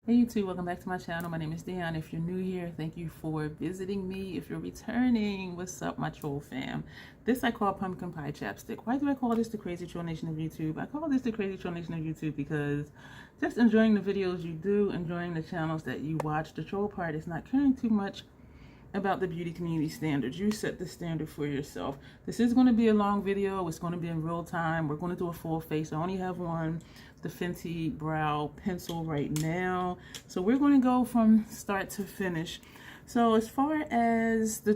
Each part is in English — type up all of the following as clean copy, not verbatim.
Hey YouTube, welcome back to my channel. My name is Dion. If you're new here, thank you for visiting me. If you're returning, what's up my troll fam? This I call pumpkin pie chapstick. Why do I call this the crazy troll nation of YouTube? I call this the crazy troll nation of YouTube because just enjoying the videos you do, enjoying the channels that you watch. The troll part is not caring too much about the beauty community standards. You set the standard for yourself. This is going to be a long video. It's going to be in real time. We're going to do a full face. I only have one, the Fenty brow pencil right now. So we're going to go from start to finish. So as far as the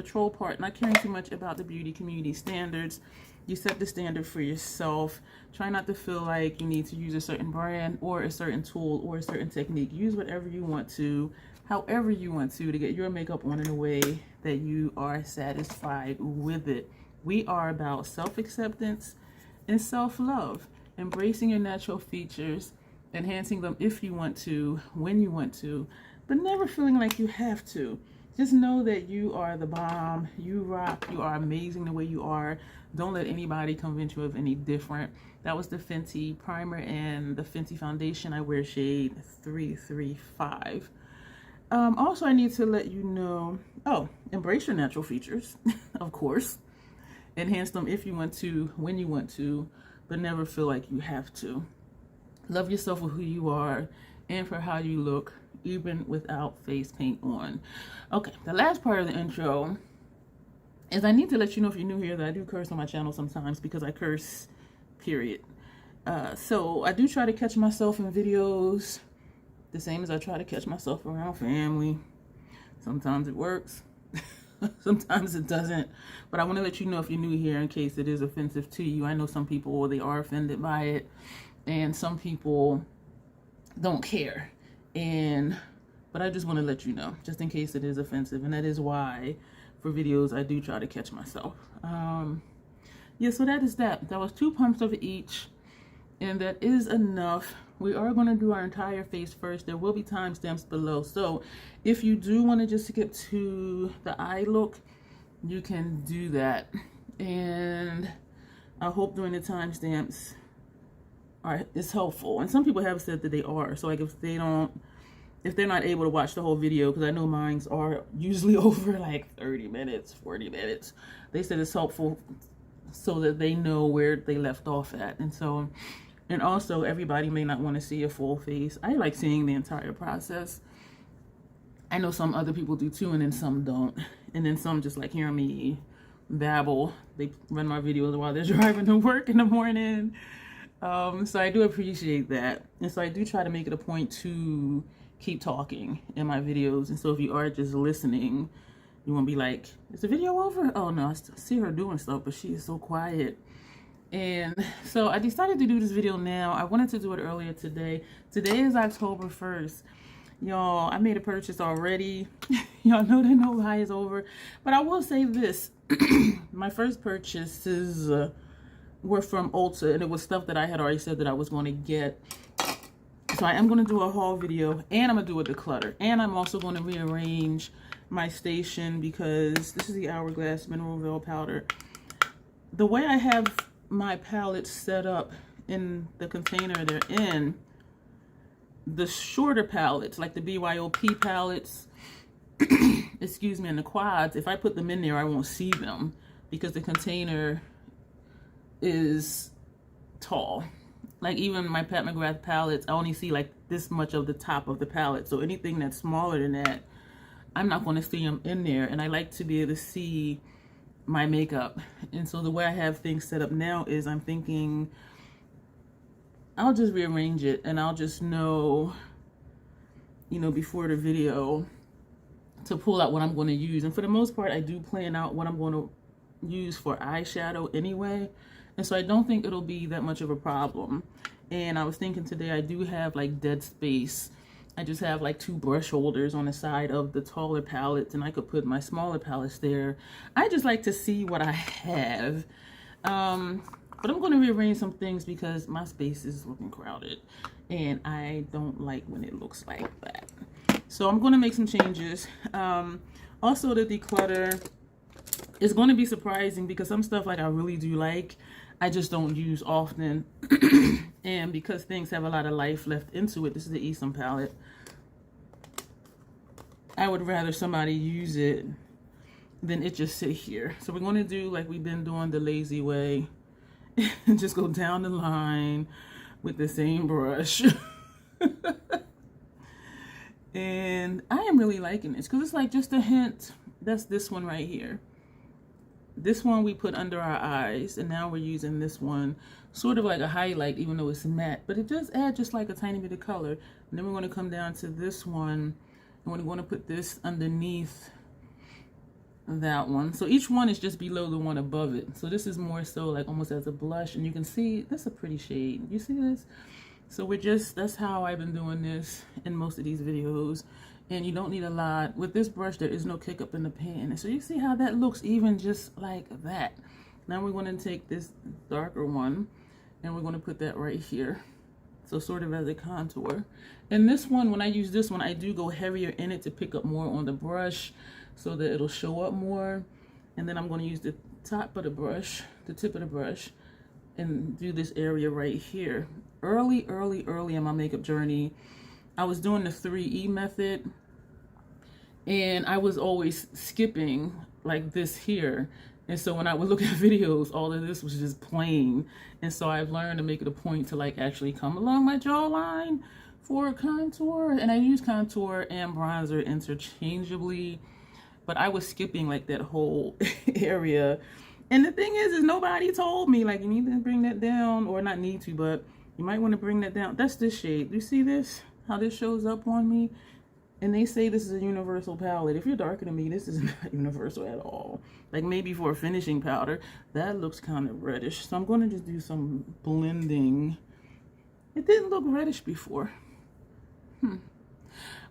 troll part, not caring too much about the beauty community standards, you set the standard for yourself. Try not to feel like you need to use a certain brand or a certain tool or a certain technique. Use whatever you want to, however you want to get your makeup on in a way that you are satisfied with it. We are about self-acceptance and self-love, embracing your natural features, enhancing them if you want to, when you want to, but never feeling like you have to. Just know that you are the bomb, you rock, you are amazing the way you are. Don't let anybody convince you of any different. That was the Fenty primer and the Fenty foundation. I wear shade 335. Also, I need to let you know, embrace your natural features, of course. Enhance them if you want to, when you want to, but never feel like you have to. Love yourself for who you are and for how you look, even without face paint on. Okay, the last part of the intro is I need to let you know, if you're new here, that I do curse on my channel sometimes because I curse, period. So I do try to catch myself in videos the same as I try to catch myself around family. Sometimes it works, sometimes it doesn't. But I want to let you know, if you're new here, in case it is offensive to you. I know some people, they are offended by it, and some people don't care. But I just want to let you know, just in case it is offensive, and that is why for videos I do try to catch myself. Yeah, so that is that. That was 2 pumps of each, and that is enough. We are going to do our entire face first. There will be timestamps below, so if you do want to just skip to the eye look, you can do that. And I hope during the timestamps it's helpful. And some people have said that they are. So like if they're not able to watch the whole video, because I know mines are usually over like 30 minutes, 40 minutes. They said it's helpful so that they know where they left off at. And also, everybody may not want to see a full face. I like seeing the entire process. I know some other people do too, and then some don't. And then some just like hearing me babble. They run my videos while they're driving to work in the morning. So I do appreciate that. And so I do try to make it a point to keep talking in my videos. And so if you are just listening, you won't be like, is the video over? Oh no, I still see her doing stuff, but she is so quiet. And so I decided to do this video now. I wanted to do it earlier today. Today is October 1st. Y'all, I made a purchase already. Y'all know that no lie is over. But I will say this. My first purchases were from Ulta, and it was stuff that I had already said that I was going to get. So I am going to do a haul video, and I'm going to do a declutter. And I'm also going to rearrange my station because this is the Hourglass Mineral Veil Powder. The way I have my palettes set up in the container they're in, the shorter palettes, like the BYOP palettes, excuse me, and the quads, if I put them in there, I won't see them because the container is tall. Like even my Pat McGrath palettes, I only see like this much of the top of the palette. So anything that's smaller than that, I'm not going to see them in there. And I like to be able to see my makeup. And so the way I have things set up now is I'm thinking I'll just rearrange it, and I'll just know, you know, before the video to pull out what I'm going to use. And for the most part, I do plan out what I'm going to use for eyeshadow anyway. And so I don't think it'll be that much of a problem. And I was thinking today I do have like dead space. I just have like 2 brush holders on the side of the taller palettes, and I could put my smaller palettes there. I just like to see what I have. But I'm going to rearrange some things because my space is looking crowded, and I don't like when it looks like that. So I'm going to make some changes. Also, the declutter is going to be surprising because some stuff like I really do like, I just don't use often. And because things have a lot of life left into it, this is the Esom palette, I would rather somebody use it than it just sit here. So we're going to do like we've been doing the lazy way and just go down the line with the same brush. And I am really liking this because it's like just a hint. That's this one right here. This one we put under our eyes, and now we're using this one sort of like a highlight, even though it's matte, but it does add just like a tiny bit of color. And then we're going to come down to this one, and we're going to put this underneath that one. So each one is just below the one above it. So this is more so like almost as a blush, and you can see that's a pretty shade. You see this? So we're just, that's how I've been doing this in most of these videos. And you don't need a lot. With this brush, there is no kick up in the pan. And so you see how that looks even just like that. Now we're going to take this darker one and we're going to put that right here. So sort of as a contour. And this one, when I use this one, I do go heavier in it to pick up more on the brush so that it'll show up more. And then I'm going to use the top of the brush, the tip of the brush, and do this area right here. Early in my makeup journey, I was doing the 3E method, and I was always skipping like this here. And so when I would look at videos, all of this was just plain. And so I've learned to make it a point to like actually come along my jawline for contour. And I use contour and bronzer interchangeably, but I was skipping like that whole area. And the thing is nobody told me like you need to bring that down, or not need to, but you might want to bring that down. That's this shade. You see this? How this shows up on me? And they say this is a universal palette. If you're darker than me, this is not universal at all. Like maybe for a finishing powder, that looks kind of reddish. So I'm going to just do some blending. It didn't look reddish before.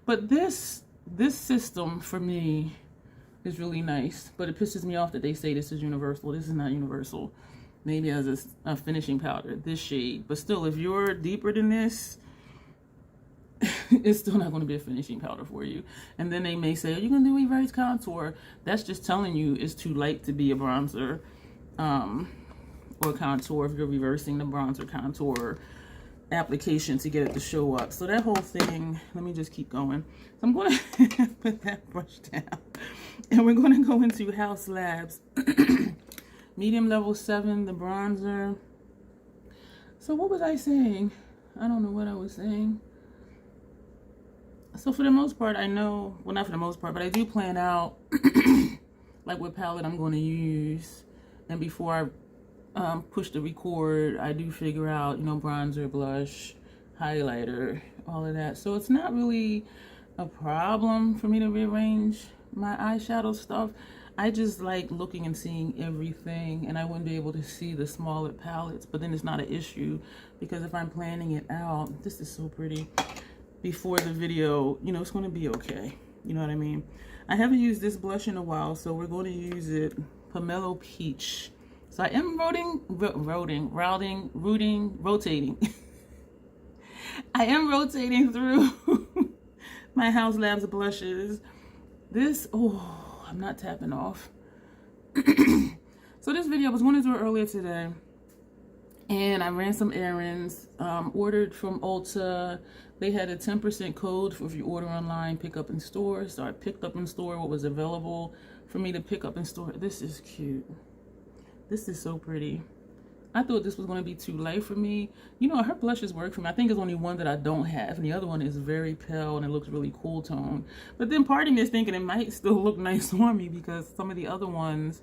But this system for me is really nice. But it pisses me off that they say this is universal. This is not universal. Maybe as a finishing powder, this shade. But still, if you're deeper than this, it's still not going to be a finishing powder for you. And then they may say, oh, you're going to do reverse contour. That's just telling you it's too light to be a bronzer or contour if you're reversing the bronzer contour application to get it to show up. So that whole thing, let me just keep going. So I'm going to put that brush down. And we're going to go into House Labs. Medium level 7, the bronzer. So what was I saying? I don't know what I was saying. So for the most part, I know, well, not for the most part, but I do plan out like what palette I'm going to use. And before I push the record, I do figure out, you know, bronzer, blush, highlighter, all of that. So it's not really a problem for me to rearrange my eyeshadow stuff. I just like looking and seeing everything, and I wouldn't be able to see the smaller palettes, but then it's not an issue because if I'm planning it out, this is so pretty, before the video, you know, it's going to be okay. You know what I mean? I haven't used this blush in a while, so we're going to use it, Pomelo Peach. So I am rotating. I am rotating through my House Labs blushes. This, oh, I'm not tapping off. So this video, I was going to do it earlier today, and I ran some errands, ordered from Ulta. They had a 10% code for if you order online, pick up in store. So I picked up in store what was available for me to pick up in store. This is cute. This is so pretty. I thought this was going to be too light for me. You know, her blushes work for me. I think there's only one that I don't have, and the other one is very pale and it looks really cool tone. But then part of me is thinking it might still look nice on me because some of the other ones,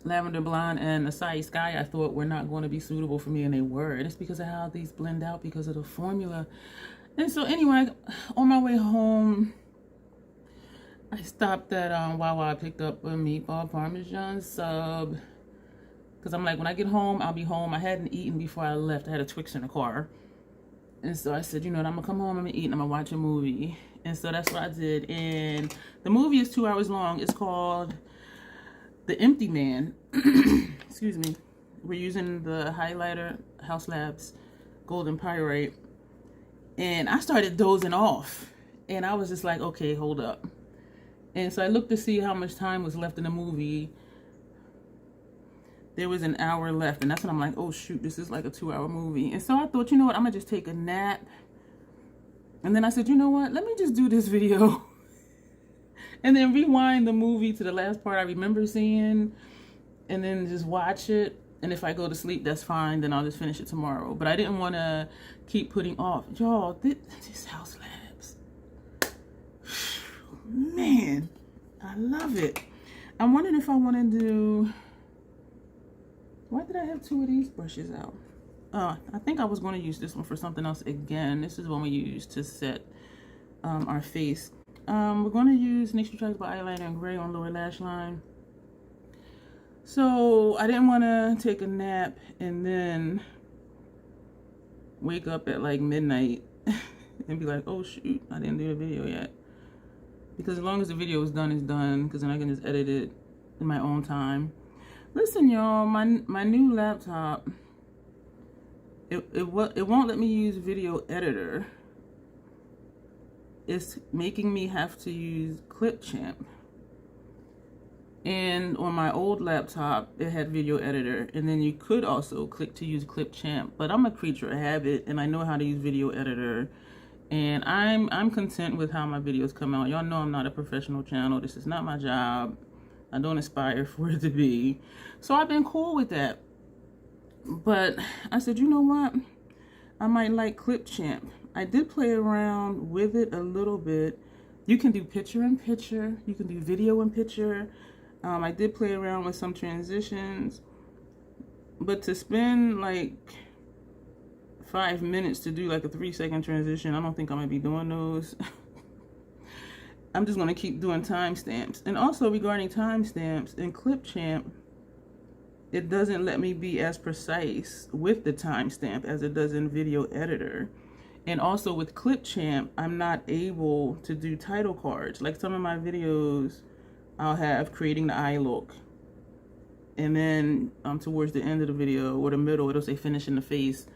Lavender Blonde and Acai Sky, I thought were not going to be suitable for me, and they were. And it's because of how these blend out because of the formula. And so anyway, on my way home, I stopped at Wawa. I picked up a meatball parmesan sub. Because I'm like, when I get home, I'll be home. I hadn't eaten before I left. I had a Twix in the car. And so I said, you know what, I'm going to come home, I'm going to eat, and I'm going to watch a movie. And so that's what I did. And the movie is 2 hours long. It's called The Empty Man. Excuse me. We're using the highlighter, House Labs Golden Pyrite. And I started dozing off. And I was just like, okay, hold up. And so I looked to see how much time was left in the movie. there was an hour left, and that's when I'm like, oh shoot, this is like a 2-hour movie. And so I thought, you know what, I'm gonna just take a nap. And then I said, you know what, let me just do this video and then rewind the movie to the last part I remember seeing, and then just watch it. And if I go to sleep, that's fine, then I'll just finish it tomorrow. But I didn't want to keep putting off. Y'all, this House Labs, man, I love it. I'm wondering if I want to do, why did I have 2 of these brushes out? I think I was going to use this one for something else again. This is one we use to set our face. We're going to use NYX Tracks by Eyeliner and Gray on lower lash line. So I didn't want to take a nap and then wake up at like midnight and be like, oh shoot, I didn't do the video yet. Because as long as the video is done, it's done, because then I can just edit it in my own time. Listen, y'all, my new laptop, it won't let me use Video Editor. It's making me have to use Clipchamp. And on my old laptop, it had Video Editor, and then you could also click to use Clipchamp. But I'm a creature of habit, and I know how to use Video Editor, and I'm content with how my videos come out. Y'all know I'm not a professional channel. This is not my job. I don't aspire for it to be. So I've been cool with that. But I said, you know what? I might like Clipchamp. I did play around with it a little bit. You can do picture in picture. You can do video in picture. I did play around with some transitions. But to spend like 5 minutes to do like a 3-second transition, I don't think I'm going to be doing those. I'm just going to keep doing timestamps. And also regarding timestamps, in Clipchamp, it doesn't let me be as precise with the timestamp as it does in Video Editor. And also with Clipchamp, I'm not able to do title cards. Like some of my videos, I'll have creating the eye look. And then towards the end of the video or the middle, it'll say finishing the face.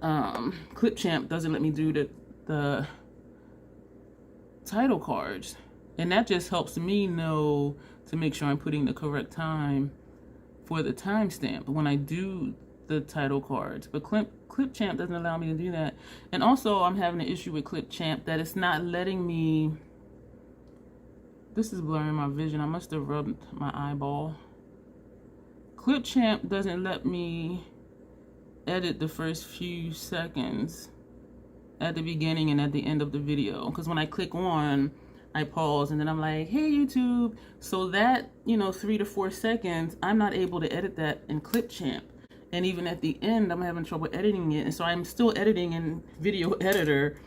Clipchamp doesn't let me do the title cards. And that just helps me know to make sure I'm putting the correct time for the timestamp when I do the title cards. But Clipchamp doesn't allow me to do that. And also I'm having an issue with Clipchamp that it's not letting me, this is blurring my vision. I must have rubbed my eyeball. Clipchamp doesn't let me edit the first few seconds at the beginning and at the end of the video. Because when I click on, I pause and then I'm like, hey YouTube. So that, 3 to 4 seconds, I'm not able to edit that in Clipchamp. And even at the end, I'm having trouble editing it. And so I'm still editing in Video Editor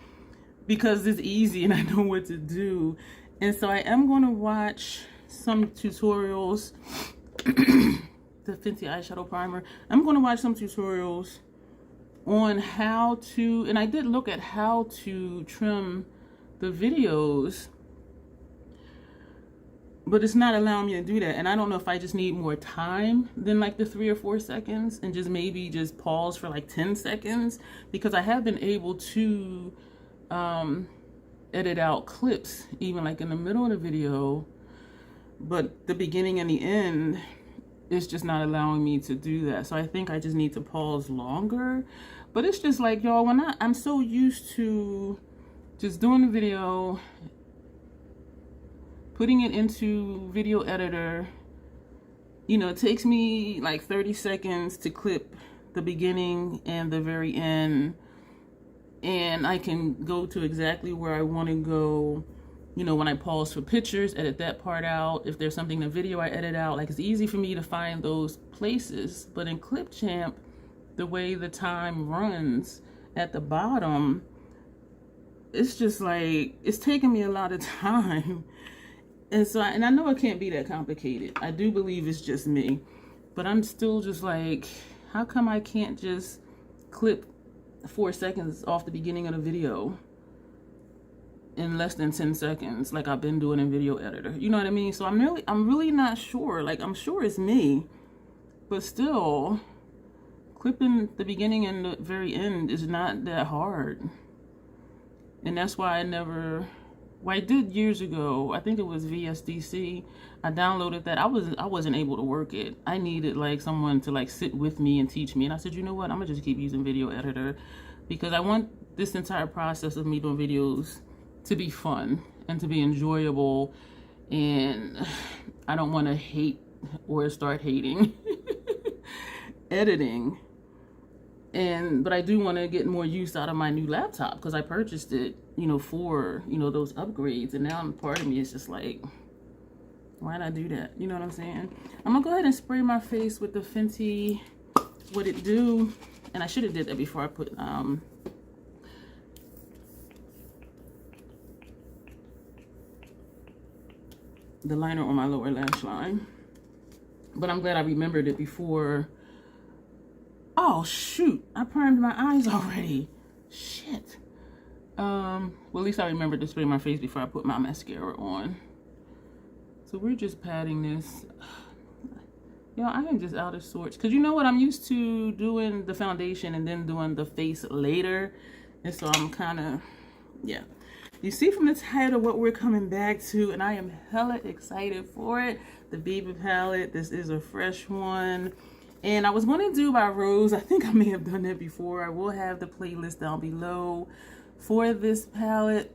because it's easy and I know what to do. And so I am going to watch some tutorials. The Fenty eyeshadow primer. I'm going to watch some tutorials on how to, and I did look at how to trim the videos, but it's not allowing me to do that. And I don't know if I just need more time than like the 3 or 4 seconds and just maybe just pause for like 10 seconds, because I have been able to edit out clips even like in the middle of the video, but the beginning and the end, it's just not allowing me to do that. So I think I just need to pause longer. But it's just like, y'all, when I'm so used to just doing the video, putting it into Video Editor, it takes me like 30 seconds to clip the beginning and the very end, and I can go to exactly where I want to go. When I pause for pictures, edit that part out. If there's something in the video, I edit out. Like, it's easy for me to find those places. But in Clipchamp, the way the time runs at the bottom, it's just like, it's taking me a lot of time. And so, and I know it can't be that complicated. I do believe it's just me. But I'm still just like, how come I can't just clip 4 seconds off the beginning of the video in less than 10 seconds like I've been doing in Video Editor? You know what I mean? So I'm really not sure. Like, I'm sure it's me, but still clipping the beginning and the very end is not that hard. And that's why I never what I did years ago, I think it was VSDC. I downloaded that. I wasn't able to work it. I needed like someone to like sit with me and teach me. And I said, you know what? I'm gonna just keep using Video Editor because I want this entire process of me doing videos to be fun and to be enjoyable. And I don't want to hate or start hating editing. But I do want to get more use out of my new laptop because I purchased it, you know, for, you know, those upgrades. And now part of me is just like, why did I do that? You know what I'm saying? I'm gonna go ahead and spray my face with the Fenty What It Do. And I should have did that before I put the liner on my lower lash line. But I'm glad I remembered it before. Oh shoot, I primed my eyes already. Shit. Well, at least I remembered to spray my face before I put my mascara on. So we're just patting this. Yo, I am just out of sorts. Because you know what? I'm used to doing the foundation and then doing the face later. And so I'm kind of, yeah. You see from the title what we're coming back to. And I am hella excited for it. The Biba palette. This is a fresh one. And I was going to do by Rose. I think I may have done that before. I will have the playlist down below for this palette.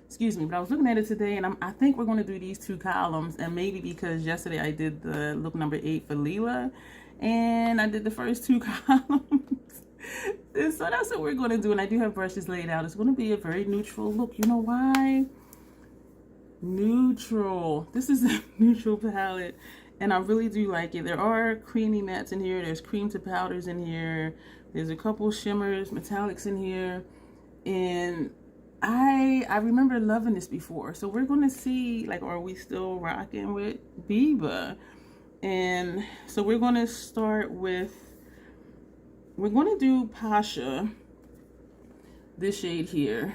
Excuse me, but I was looking at it today, and I think we're going to do these 2 columns. And maybe because yesterday I did the look number 8 for Leela, and I did the first 2 columns. And so that's what we're going to do. And I do have brushes laid out. It's going to be a very neutral look. You know why? Neutral. This is a neutral palette. And I really do like it. There are creamy mattes in here. There's cream to powders in here. There's a couple shimmers, metallics in here. And I remember loving this before. So we're going to see, like, are we still rocking with Biba? And so we're going to start with, we're going to do Pasha, this shade here.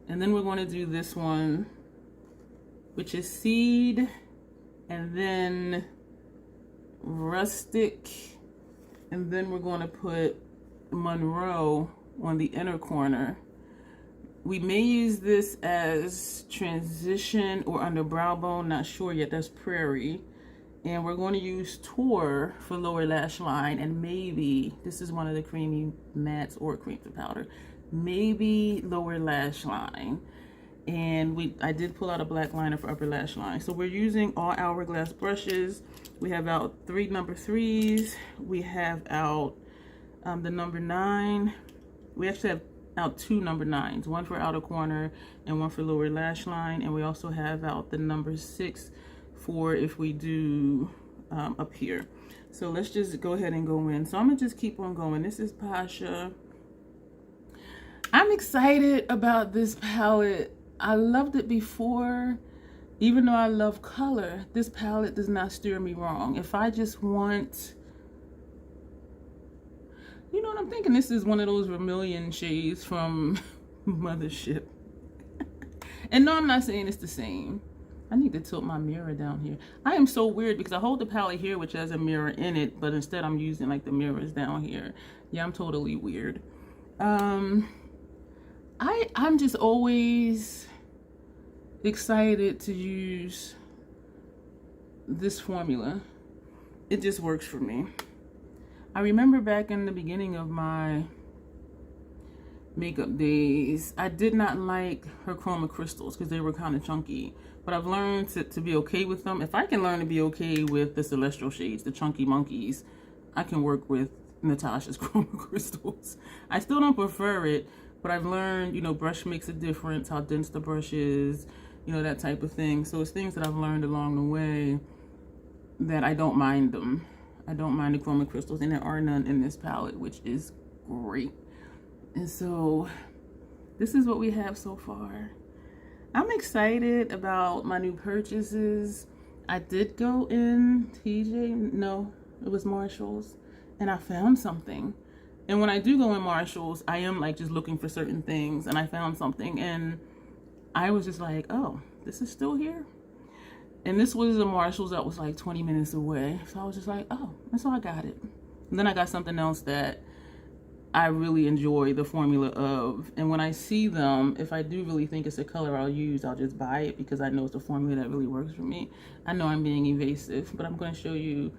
And then we're going to do this one, which is Seed. And then Rustic, and then we're going to put Monroe on the inner corner. We may use this as transition or under brow bone, not sure yet. That's Prairie. And we're going to use Tour for lower lash line, and maybe this is one of the creamy mattes or cream to powder, maybe lower lash line. And I did pull out a black liner for upper lash line. So we're using all Hourglass brushes. We have out 3 number 3s. We have out the number 9. We actually have out 2 number 9s, one for outer corner and one for lower lash line. And we also have out the number 6 for if we do up here. So let's just go ahead and go in. So I'm gonna just keep on going. This is Pasha. I'm excited about this palette. I loved it before. Even though I love color, this palette does not steer me wrong. If I just want, you know what I'm thinking? This is one of those vermilion shades from Mothership. And no, I'm not saying it's the same. I need to tilt my mirror down here. I am so weird because I hold the palette here, which has a mirror in it, but instead I'm using like the mirrors down here. Yeah, I'm totally weird. I'm just always excited to use this formula. It just works for me. I remember back in the beginning of my makeup days, I did not like her chroma crystals because they were kind of chunky, but I've learned to be okay with them. If I can learn to be okay with the celestial shades, the chunky monkeys, I can work with Natasha's chroma crystals. I still don't prefer it, but I've learned, you know, brush makes a difference, how dense the brush is, you know, that type of thing. So it's things that I've learned along the way that I don't mind them. I don't mind the chroma crystals, and there are none in this palette, which is great. And so this is what we have so far. I'm excited about my new purchases. I did go in TJ, no, it was Marshall's, and I found something. And when I do go in Marshall's, I am like just looking for certain things, and I found something, and I was just like, oh, this is still here? And this was a Marshall's that was like 20 minutes away. So I was just like, oh, and so I got it. And then I got something else that I really enjoy the formula of. And when I see them, if I do really think it's a color I'll use, I'll just buy it because I know it's a formula that really works for me. I know I'm being evasive, but I'm going to show you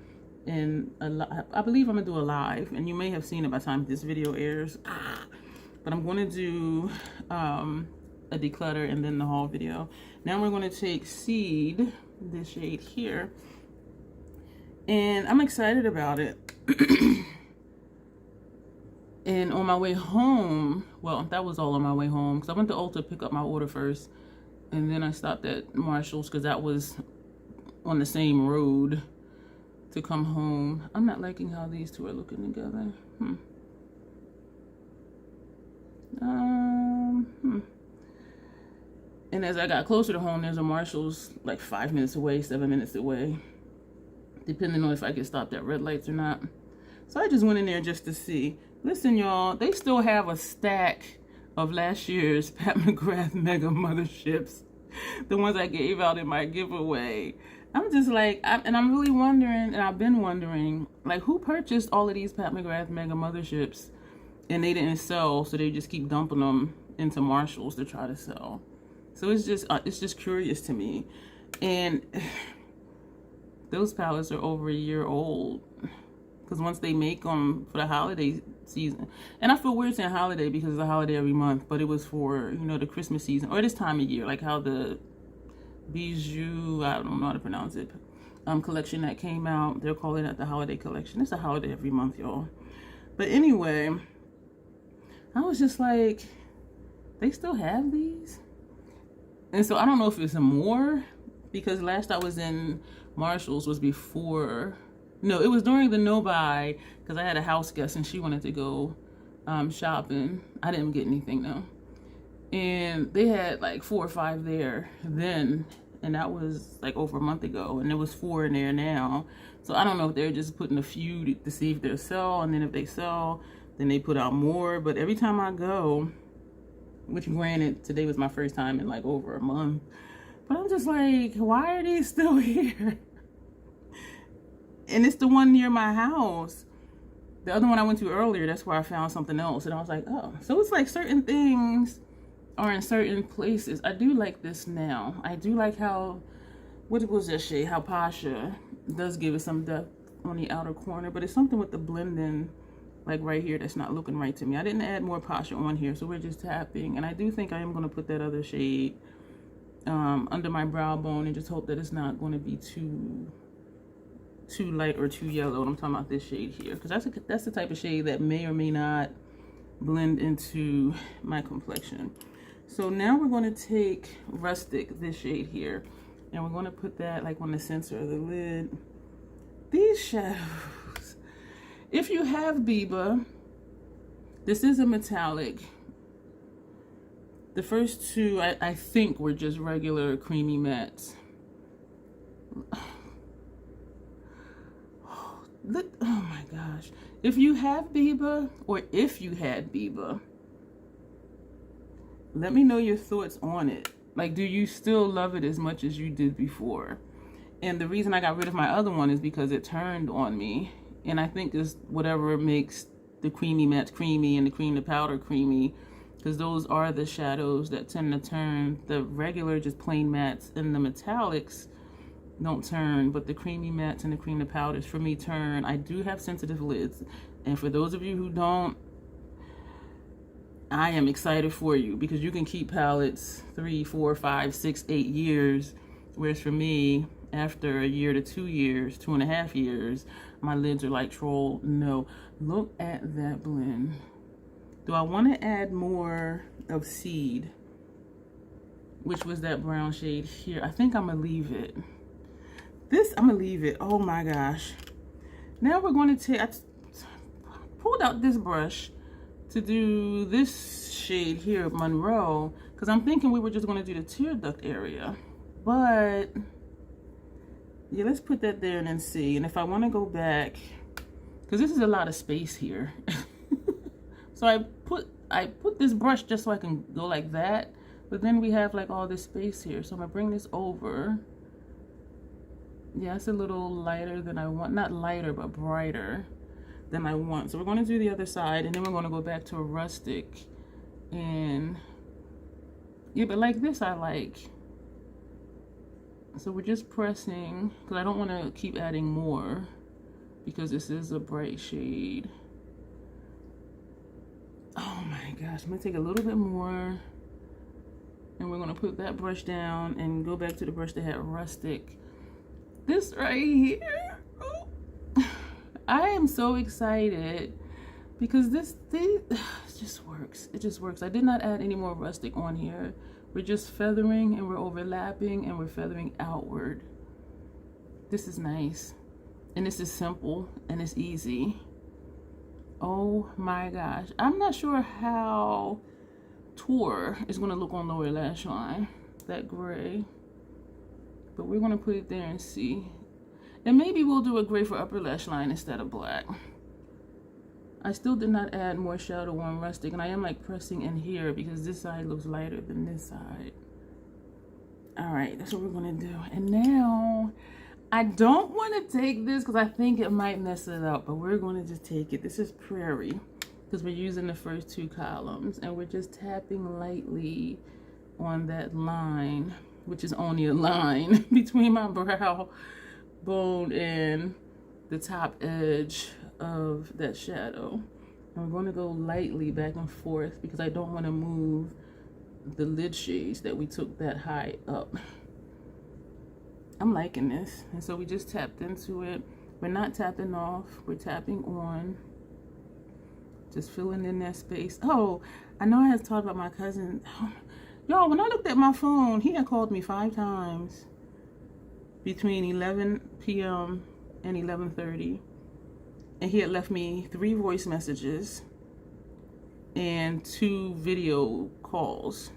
in I believe I'm going to do a live, and you may have seen it by the time this video airs. But I'm going to do a declutter and then the haul video. Now we're going to take Seed, this shade here, and I'm excited about it. And on my way home, well, that was all on my way home because I went to Ulta to pick up my order first, and then I stopped at Marshall's because that was on the same road to come home. I'm not liking how these two are looking together. And as I got closer to home, there's a Marshall's like 5 minutes away, 7 minutes away, depending on if I get stopped at red lights or not. So I just went in there just to see. Listen, y'all, they still have a stack of last year's Pat McGrath Mega Motherships, the ones I gave out in my giveaway. I'm just like, I'm really wondering, and I've been wondering, like, who purchased all of these Pat McGrath Mega Motherships and they didn't sell, so they just keep dumping them into Marshall's to try to sell. So it's just curious to me. And those palettes are over a year old. Because once they make them for the holiday season, and I feel weird saying holiday because it's a holiday every month, but it was for, you know, the Christmas season or this time of year, like how the Bijou, I don't know how to pronounce it, collection that came out, they're calling it the holiday collection. It's a holiday every month, y'all. But anyway, I was just like, they still have these? And so I don't know if it's more, because last I was in Marshall's was before. No, it was during the no-buy because I had a house guest and she wanted to go shopping. I didn't get anything though. And they had like 4 or 5 there then, and that was like over a month ago, and there was 4 in there now. So I don't know if they're just putting a few to see if they'll sell, and then if they sell, then they put out more. But every time I go, which granted today was my first time in like over a month, but I'm just like, why are these still here? And it's the one near my house. The other one I went to earlier, that's where I found something else. And I was like, oh. So it's like certain things are in certain places. I do like this now. I do like how, what was that shade? How Pasha does give it some depth on the outer corner. But it's something with the blending, like right here, that's not looking right to me. I didn't add more Pasha on here, so we're just tapping. And I do think I am going to put that other shade under my brow bone and just hope that it's not going to be too light or too yellow. And I'm talking about this shade here, because that's the type of shade that may or may not blend into my complexion. So now we're going to take Rustic, this shade here, and we're going to put that like on the center of the lid. These shadows, if you have Biba, this is a metallic. The first two I think were just regular creamy mattes. Look, oh my gosh. If you have Biba, or if you had Biba, let me know your thoughts on it. Like, do you still love it as much as you did before? And the reason I got rid of my other one is because it turned on me. And I think it's whatever makes the creamy matte creamy and the cream to powder creamy, because those are the shadows that tend to turn. The regular just plain mattes and the metallics don't turn, but the creamy mattes and the cream to powders for me turn. I do have sensitive lids, and for those of you who don't, I am excited for you, because you can keep palettes 3, 4, 5, 6, 8 years, whereas for me, after a year to 2 years, 2.5 years, my lids are like troll. No, look at that blend. Do I want to add more of Seed, which was that brown shade here? I think I'm gonna leave it. This, I'm gonna leave it. Oh my gosh. Now we're going to take, I pulled out this brush to do this shade here, Monroe, because I'm thinking we were just going to do the tear duct area. But yeah, let's put that there and then see. And if I want to go back, because this is a lot of space here. So I put this brush just so I can go like that, but then we have like all this space here. So I'm gonna bring this over. Yeah, it's a little lighter than I want. Not lighter, but brighter. than I want. So we're going to do the other side, and then we're going to go back to a rustic. And yeah, but like this I like. So we're just pressing, because I don't want to keep adding more, because this is a bright shade. Oh my gosh, I'm going to take a little bit more, and we're going to put that brush down and go back to the brush that had rustic. This right here, oh, I am so excited, because this just works. It just works. I did not add any more rustic on here. We're just feathering, and we're overlapping, and we're feathering outward. This is nice, and this is simple, and it's easy. Oh my gosh. I'm not sure how Tour is going to look on lower lash line, that gray, but we're going to put it there and see. And maybe we'll do a gray for upper lash line instead of black. I still did not add more shadow on rustic, and I am like pressing in here because this side looks lighter than this side. All right, that's what we're gonna do. And now I don't want to take this because I think it might mess it up, but we're going to just take it. This is Prairie, because we're using the first two columns, and we're just tapping lightly on that line, which is only a line between my brow bone and the top edge of that shadow. And we're going to go lightly back and forth because I don't want to move the lid shades that we took that high up. I'm liking this. And so we just tapped into it. We're not tapping off, we're tapping on, just filling in that space. Oh, I know I had talked about my cousin. Y'all, when I looked at my phone, he had called me 5 times between 11 p.m. and 11:30. And he had left me 3 voice messages and 2 video calls.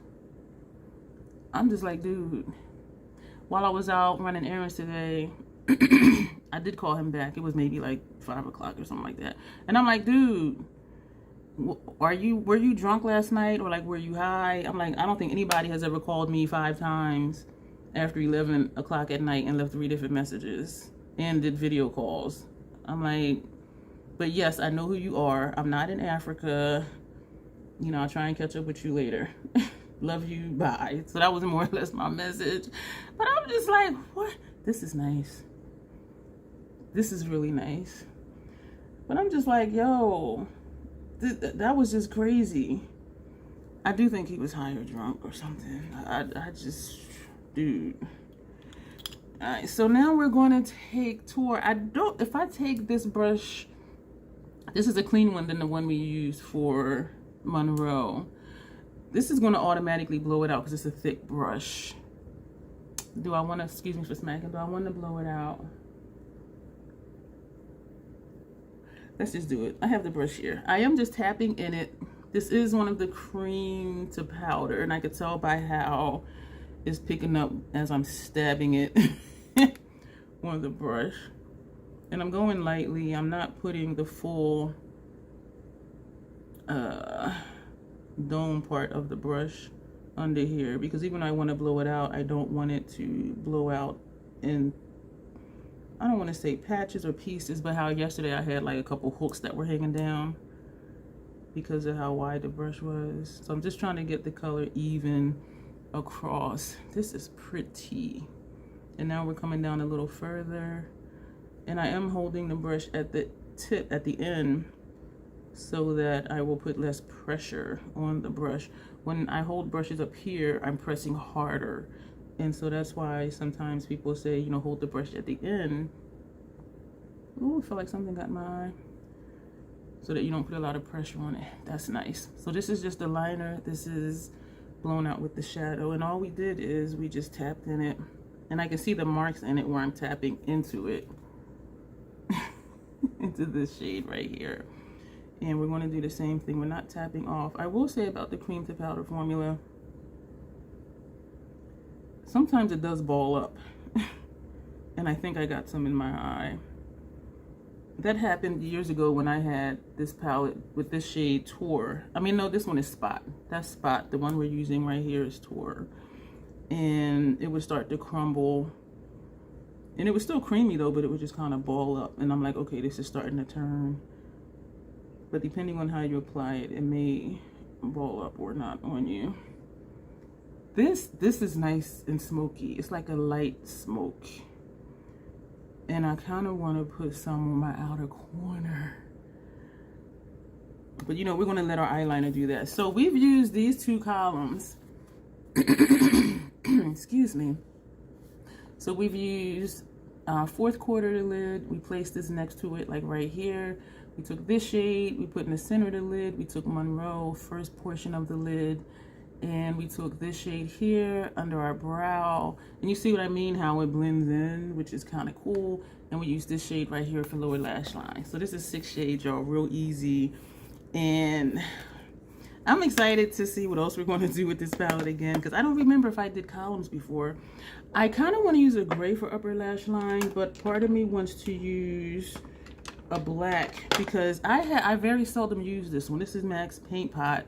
I'm just like, dude, while I was out running errands today, I did call him back. It was maybe like 5 o'clock or something like that. And I'm like, dude, were you drunk last night, or like were you high? I'm like, I don't think anybody has ever called me 5 times after 11 o'clock at night and left 3 different messages and did video calls. I'm like, but yes, I know who you are. I'm not in Africa. You know, I'll try and catch up with you later. Love you, bye. So that was more or less my message. But I'm just like, what? This is nice. This is really nice. But I'm just like, yo, that was just crazy. I do think he was high or drunk or something. I just, dude. All right, so now we're going to take Tour. If I take this brush, this is a clean one than the one we used for Monroe. This is going to automatically blow it out because it's a thick brush. Do I want to, excuse me for smacking, do I want to blow it out? Let's just do it. I have the brush here. I am just tapping in it. This is one of the cream to powder, and I could tell by how it's picking up as I'm stabbing it on the brush. And I'm going lightly. I'm not putting the full dome part of the brush under here, because even though I want to blow it out, I don't want it to blow out in, I don't want to say patches or pieces, but how yesterday I had like a couple hooks that were hanging down because of how wide the brush was. So I'm just trying to get the color even across. This is pretty. And now we're coming down a little further, and I am holding the brush at the tip at the end so that I will put less pressure on the brush. When I hold brushes up here, I'm pressing harder, and so that's why sometimes people say, you know, hold the brush at the end. Ooh, I feel like something got my eye. So that you don't put a lot of pressure on it. That's nice. So this is just the liner. This is blown out with the shadow, and all we did is we just tapped in it, and I can see the marks in it where I'm tapping into it into this shade right here. And we're going to do the same thing. We're not tapping off. I will say about the cream to powder formula, sometimes it does ball up. And I think I got some in my eye. That happened years ago when I had this palette with this shade Tour. I mean, no, this one is Spot. That's Spot. The one we're using right here is Tour. And it would start to crumble. And it was still creamy though, but it would just kind of ball up. And I'm like, okay, this is starting to turn but depending on how you apply it, it may ball up or not on you. This is nice and smoky. It's like a light smoke. And I kind of want to put some on my outer corner. But you know, we're going to let our eyeliner do that. So we've used these two columns. Excuse me. So we've used 4th quarter lid. We placed this next to it, like right here. We took this shade, we put in the center of the lid. We took Monroe, first portion of the lid. And we took this shade here under our brow. And you see what I mean, how it blends in, which is kind of cool. And we use this shade right here for lower lash line. So this is 6 shades, y'all, real easy. And I'm excited to see what else we're going to do with this palette again, because I don't remember if I did columns before. I kind of want to use a gray for upper lash line, but part of me wants to use a black because I very seldom use this one. This is MAC's Paint Pot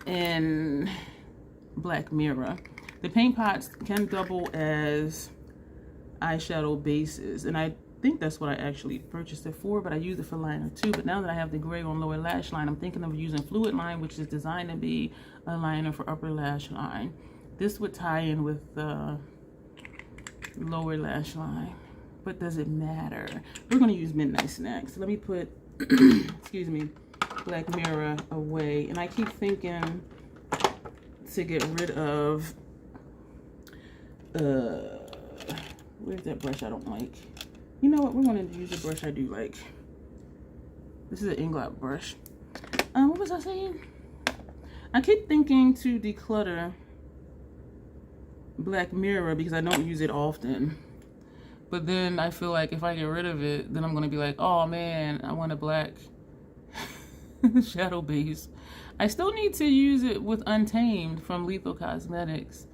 and Black Mirror. The paint pots can double as eyeshadow bases, and I think that's what I actually purchased it for, but I use it for liner too. But now that I have the gray on lower lash line, I'm thinking of using Fluid Line, which is designed to be a liner for upper lash line. This would tie in with the lower lash line, but does it matter? We're going to use Midnight Snacks. Let me put excuse me, Black Mirror away. And I keep thinking to get rid of where's that brush I don't like? You know what, we're going to use a brush I do like. This is an Inglot brush. What was I saying? I keep thinking to declutter Black Mirror because I don't use it often. But then I feel like if I get rid of it, then I'm going to be like, oh man, I want a black shadow base. I still need to use it with Untamed from Lethal Cosmetics.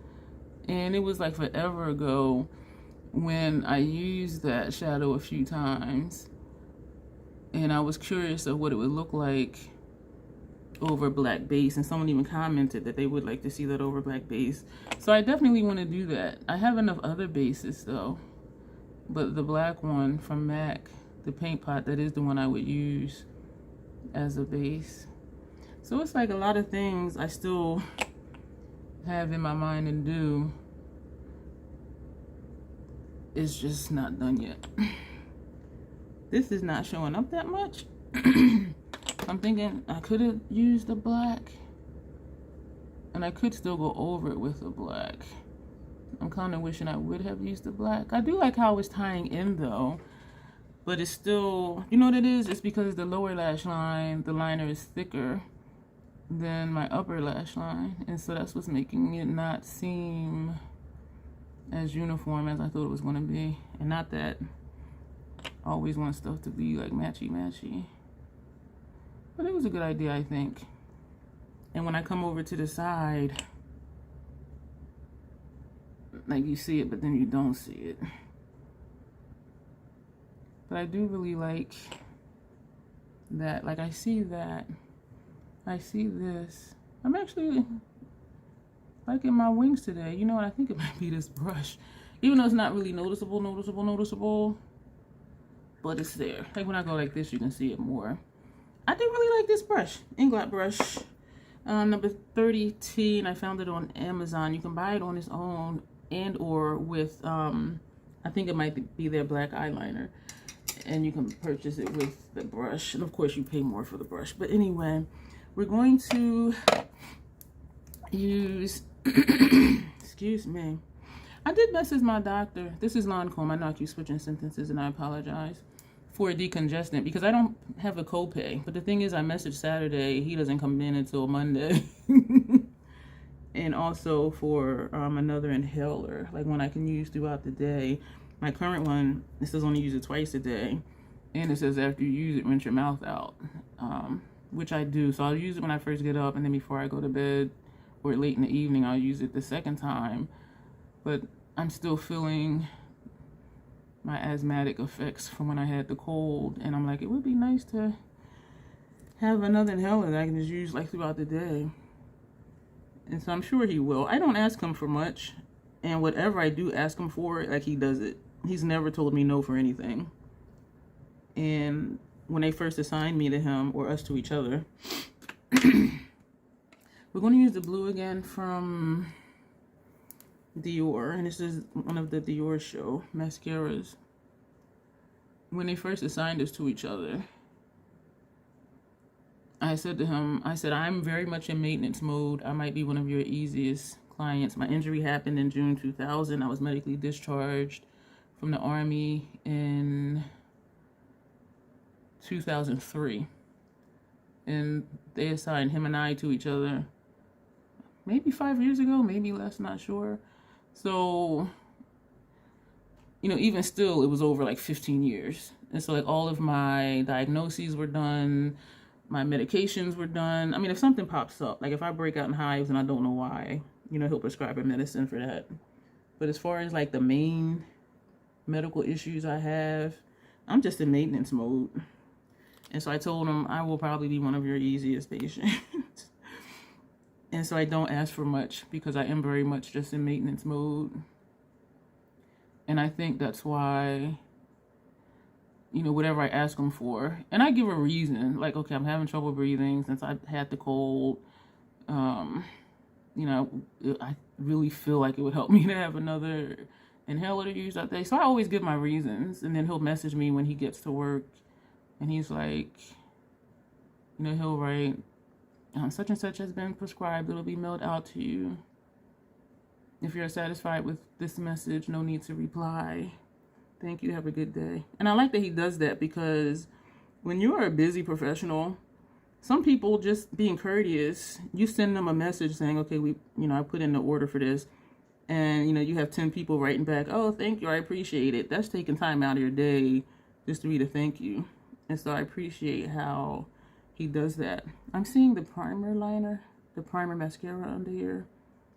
And it was like forever ago when I used that shadow a few times. And I was curious of what it would look like over black base. And someone even commented that they would like to see that over black base. So I definitely want to do that. I have enough other bases though. But the black one from MAC, the paint pot, that is the one I would use as a base. So it's like a lot of things I still have in my mind and do. It's just not done yet. This is not showing up that much. I'm thinking I could have used the black. And I could still go over it with the black. I'm kind of wishing I would have used the black. I do like how it's tying in though. But it's still, you know what it is? It's because the lower lash line, the liner is thicker than my upper lash line. And so that's what's making it not seem as uniform as I thought it was going to be. And not that I always want stuff to be like matchy-matchy. But it was a good idea, I think. And when I come over to the side, like you see it, but then you don't see it. But I do really like that. Like I see that. I see this. I'm actually liking my wings today. You know what? I think it might be this brush. Even though it's not really noticeable. But it's there. Like when I go like this, you can see it more. I do really like this brush. Inglot brush. Number 30T. And I found it on Amazon. You can buy it on its own. And or with, I think it might be their black eyeliner. And you can purchase it with the brush. And of course you pay more for the brush. But anyway, we're going to use, excuse me. I did message my doctor. This is Lancome. I know I keep switching sentences and I apologize. For a decongestant because I don't have a copay. But the thing is I messaged Saturday. He doesn't come in until Monday. And also for another inhaler, like one I can use throughout the day. My current one, it says only use it twice a day. And it says after you use it, rinse your mouth out, which I do. So I'll use it when I first get up and then before I go to bed or late in the evening, I'll use it the second time. But I'm still feeling my asthmatic effects from when I had the cold. And I'm like, it would be nice to have another inhaler that I can just use like throughout the day. And so I'm sure he will. I don't ask him for much. And whatever I do ask him for, like he does it. He's never told me no for anything. And when they first assigned me to him, or us to each other. We're going to use the blue again from Dior, and this is one of the Dior show mascaras. When they first assigned us to each other, I said to him, I said, I'm very much in maintenance mode. I might be one of your easiest clients. My injury happened in June 2000. I was medically discharged from the Army in 2003. And they assigned him and I to each other maybe 5 years ago, maybe less, not sure. So, you know, even still, it was over like 15 years. And so like all of my diagnoses were done, my medications were done. I mean, if something pops up, like if I break out in hives and I don't know why, you know, he'll prescribe a medicine for that. But as far as like the main medical issues I have, I'm just in maintenance mode. And so I told him I will probably be one of your easiest patients. And so I don't ask for much because I am very much just in maintenance mode. And I think that's why, you know, whatever I ask him for, and I give a reason, like, okay, I'm having trouble breathing since I had the cold. You know, I really feel like it would help me to have another inhaler to use that day. So I always give my reasons, and then he'll message me when he gets to work, and he's like, you know, he'll write, such and such has been prescribed. It'll be mailed out to you. If you're satisfied with this message, no need to reply. Thank you. Have a good day. And I like that he does that, because when you're a busy professional, some people just being courteous, you send them a message saying, okay, I put in the order for this. And, you know, you have 10 people writing back, oh, thank you, I appreciate it. That's taking time out of your day just to read a thank you. And so I appreciate how he does that. I'm seeing the primer liner, the primer mascara under here.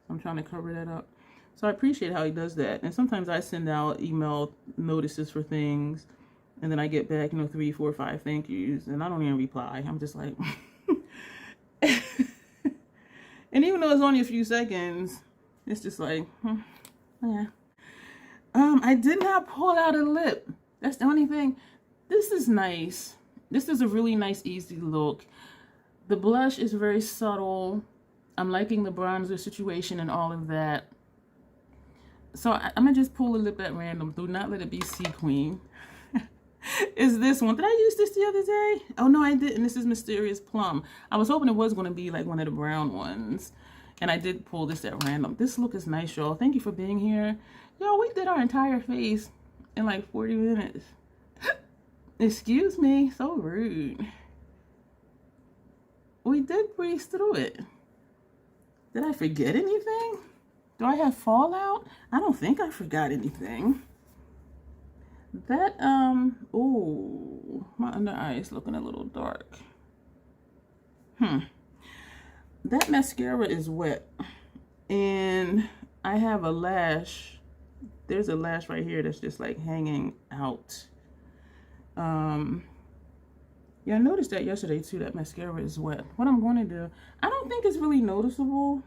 I'm trying to cover that up. So I appreciate how he does that. And sometimes I send out email notices for things, and then I get back, 3, 4, 5 thank yous, and I don't even reply. I'm just like, and even though it's only a few seconds, it's just like, yeah. I did not pull out a lip. That's the only thing. This is nice. This is a really nice, easy look. The blush is very subtle. I'm liking the bronzer situation and all of that. So I'm going to just pull a lip at random. Do not let it be Sequin. Is this one. Did I use this the other day? Oh, no, I didn't. This is Mysterious Plum. I was hoping it was going to be like one of the brown ones. And I did pull this at random. This look is nice, y'all. Thank you for being here. Y'all, we did our entire face in like 40 minutes. Excuse me. So rude. We did breeze through it. Did I forget anything? Do I have fallout? I don't think I forgot anything. That, oh, my under eye is looking a little dark. That mascara is wet. And I have a lash. There's a lash right here that's just like hanging out. Yeah, I noticed that yesterday too, that mascara is wet. What I'm going to do, I don't think it's really noticeable.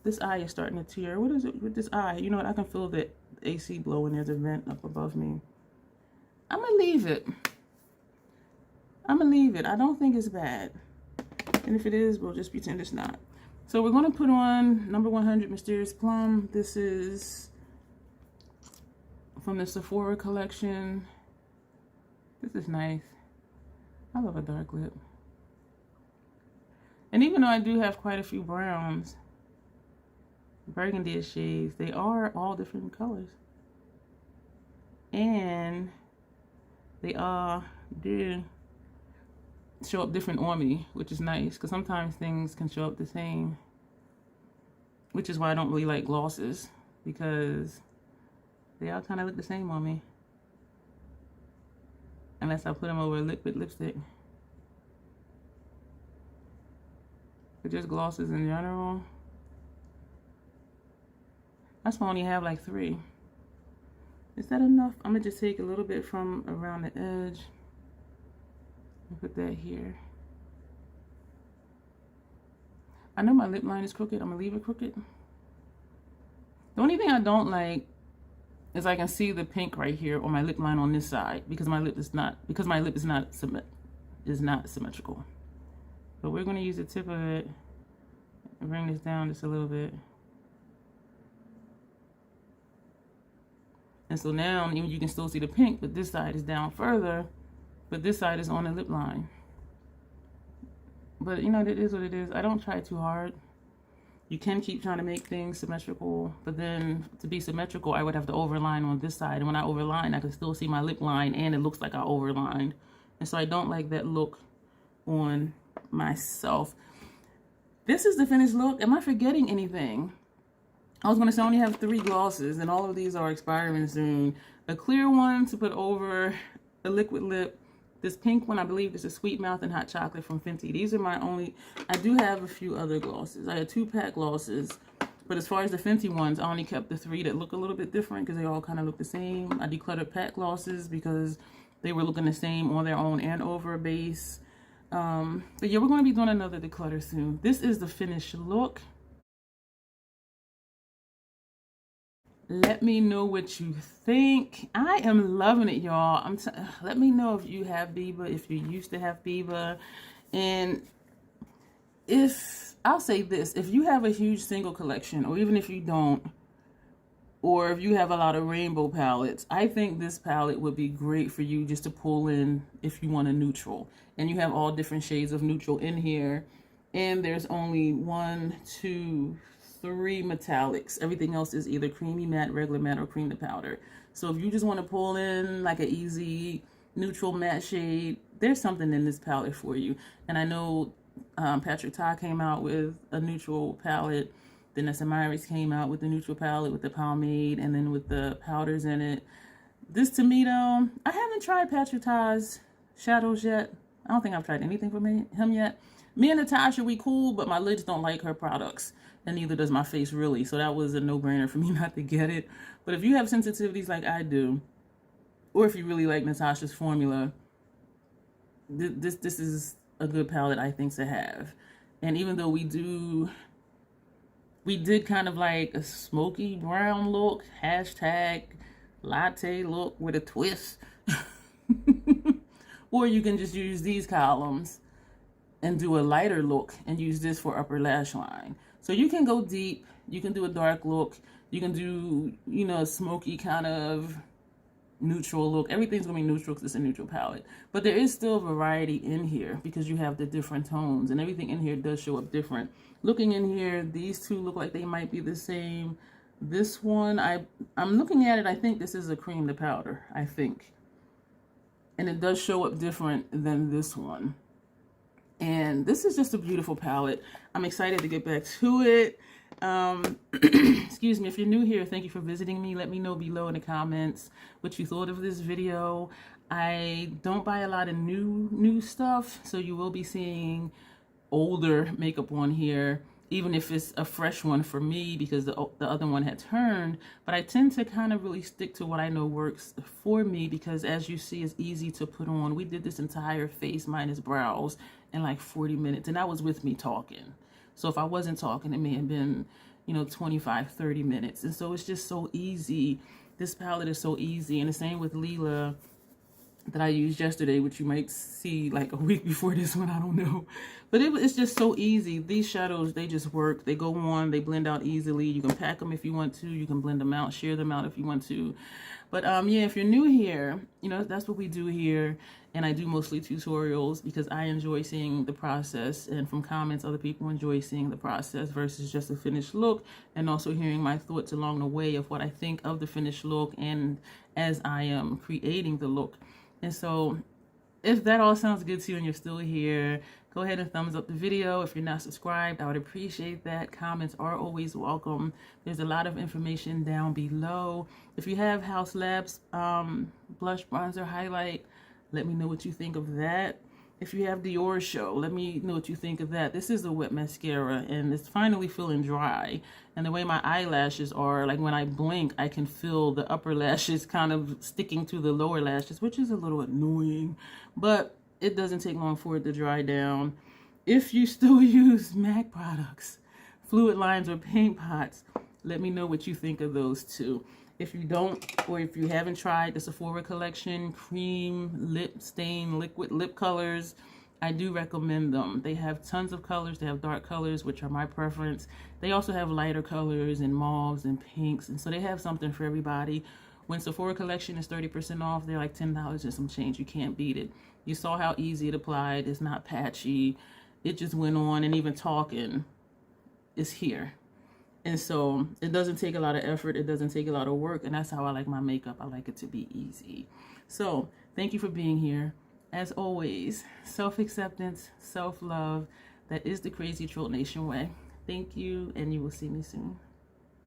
This eye is starting to tear. What is it with this eye? You know what? I can feel the AC blowing. There's a vent up above me. I'm going to leave it. I'm going to leave it. I don't think it's bad. And if it is, we'll just pretend it's not. So we're going to put on number 100 Mysterious Plum. This is from the Sephora collection. This is nice. I love a dark lip. And even though I do have quite a few browns, burgundy shades, they are all different colors. And they all do show up different on me, which is nice, because sometimes things can show up the same. Which is why I don't really like glosses, because they all kind of look the same on me. Unless I put them over a liquid lipstick. But just glosses in general, that's why I only have like 3. Is that enough? I'm gonna just take a little bit from around the edge and put that here. I know my lip line is crooked. I'm gonna leave it crooked. The only thing I don't like is I can see the pink right here on my lip line on this side because my lip is not symmetrical. But we're going to use the tip of it and bring this down just a little bit. And so now even you can still see the pink, but this side is down further, but this side is on the lip line. But you know, it is what it is. I don't try too hard. You can keep trying to make things symmetrical, but then to be symmetrical, I would have to overline on this side. And when I overline, I can still see my lip line and it looks like I overlined. And so I don't like that look on myself. This is the finished look. Am I forgetting anything? I was going to say I only have 3 glosses, and all of these are expiring soon. A clear one to put over a liquid lip. This pink one, I believe this is Sweet Mouth and Hot Chocolate from Fenty. These are my only, I do have a few other glosses. I had 2 pack glosses, but as far as the Fenty ones, I only kept the 3 that look a little bit different because they all kind of look the same. I decluttered pack glosses because they were looking the same on their own and over a base. But yeah, we're going to be doing another declutter soon. This is the finished look. Let me know what you think. I am loving it, y'all. Let me know if you have Biba, if you used to have Biba. And if, I'll say this, if you have a huge single collection, or even if you don't, or if you have a lot of rainbow palettes, I think this palette would be great for you just to pull in if you want a neutral. And you have all different shades of neutral in here. And there's only 1, 2, 3 metallics. Everything else is either creamy matte, regular matte, or cream to powder. So if you just want to pull in like an easy neutral matte shade, there's something in this palette for you. And I know Patrick Ta came out with a neutral palette. Then Myris came out with the neutral palette with the pomade and then with the powders in it. This to me though, I haven't tried Patrick Ta's shadows yet. I don't think I've tried anything from him yet. Me and Natasha, we cool, but my lids don't like her products. And neither does my face really. So that was a no-brainer for me not to get it. But if you have sensitivities like I do, or if you really like Natasha's formula, this is a good palette I think to have. And even though we did kind of like a smoky brown look, hashtag latte look with a twist. Or you can just use these columns and do a lighter look and use this for upper lash line. So you can go deep, you can do a dark look, you can do, you know, a smoky kind of neutral look. Everything's gonna be neutral because it's a neutral palette. But there is still variety in here because you have the different tones and everything in here does show up different. Looking in here, these 2 look like they might be the same. This one, I'm looking at it, I think this is a cream to powder, I think. And it does show up different than this one. And this is just a beautiful palette. I'm excited to get back to it. Excuse me, if you're new here, thank you for visiting me. Let me know below in the comments what you thought of this video. I don't buy a lot of new stuff, so you will be seeing older makeup on here, even if it's a fresh one for me because the other one had turned. But I tend to kind of really stick to what I know works for me because as you see, it's easy to put on. We did this entire face minus brows in like 40 minutes, and that was with me talking. So if I wasn't talking, it may have been, you know, 25, 30 minutes. And so it's just so easy. This palette is so easy. And the same with Lila that I used yesterday, which you might see like a week before this one, I don't know. But it's just so easy. These shadows, they just work. They go on, they blend out easily. You can pack them if you want to. You can blend them out, share them out if you want to. But yeah, if you're new here, you know, that's what we do here. And I do mostly tutorials because I enjoy seeing the process. And from comments, other people enjoy seeing the process versus just a finished look. And also hearing my thoughts along the way of what I think of the finished look and as I am creating the look. And so if that all sounds good to you and you're still here, go ahead and thumbs up the video. If you're not subscribed, I would appreciate that. Comments are always welcome. There's a lot of information down below. If you have Haus Labs blush, bronzer, highlight, let me know what you think of that. If you have Dior Show, let me know what you think of that. This is a wet mascara and it's finally feeling dry. And the way my eyelashes are, like when I blink, I can feel the upper lashes kind of sticking to the lower lashes, which is a little annoying, but it doesn't take long for it to dry down. If you still use MAC products, fluid lines, or paint pots, Let me know what you think of those two. If you don't, or if you haven't tried the Sephora collection, cream, lip stain, liquid lip colors, I do recommend them. They have tons of colors. They have dark colors, which are my preference. They also have lighter colors and mauves and pinks, and so they have something for everybody. When Sephora collection is 30% off, they're like $10 and some change. You can't beat it. You saw how easy it applied. It's not patchy. It just went on, and even talking is here. And so it doesn't take a lot of effort. It doesn't take a lot of work. And that's how I like my makeup. I like it to be easy. So thank you for being here. As always, self-acceptance, self-love. That is the Crazy Troll Nation way. Thank you, and you will see me soon.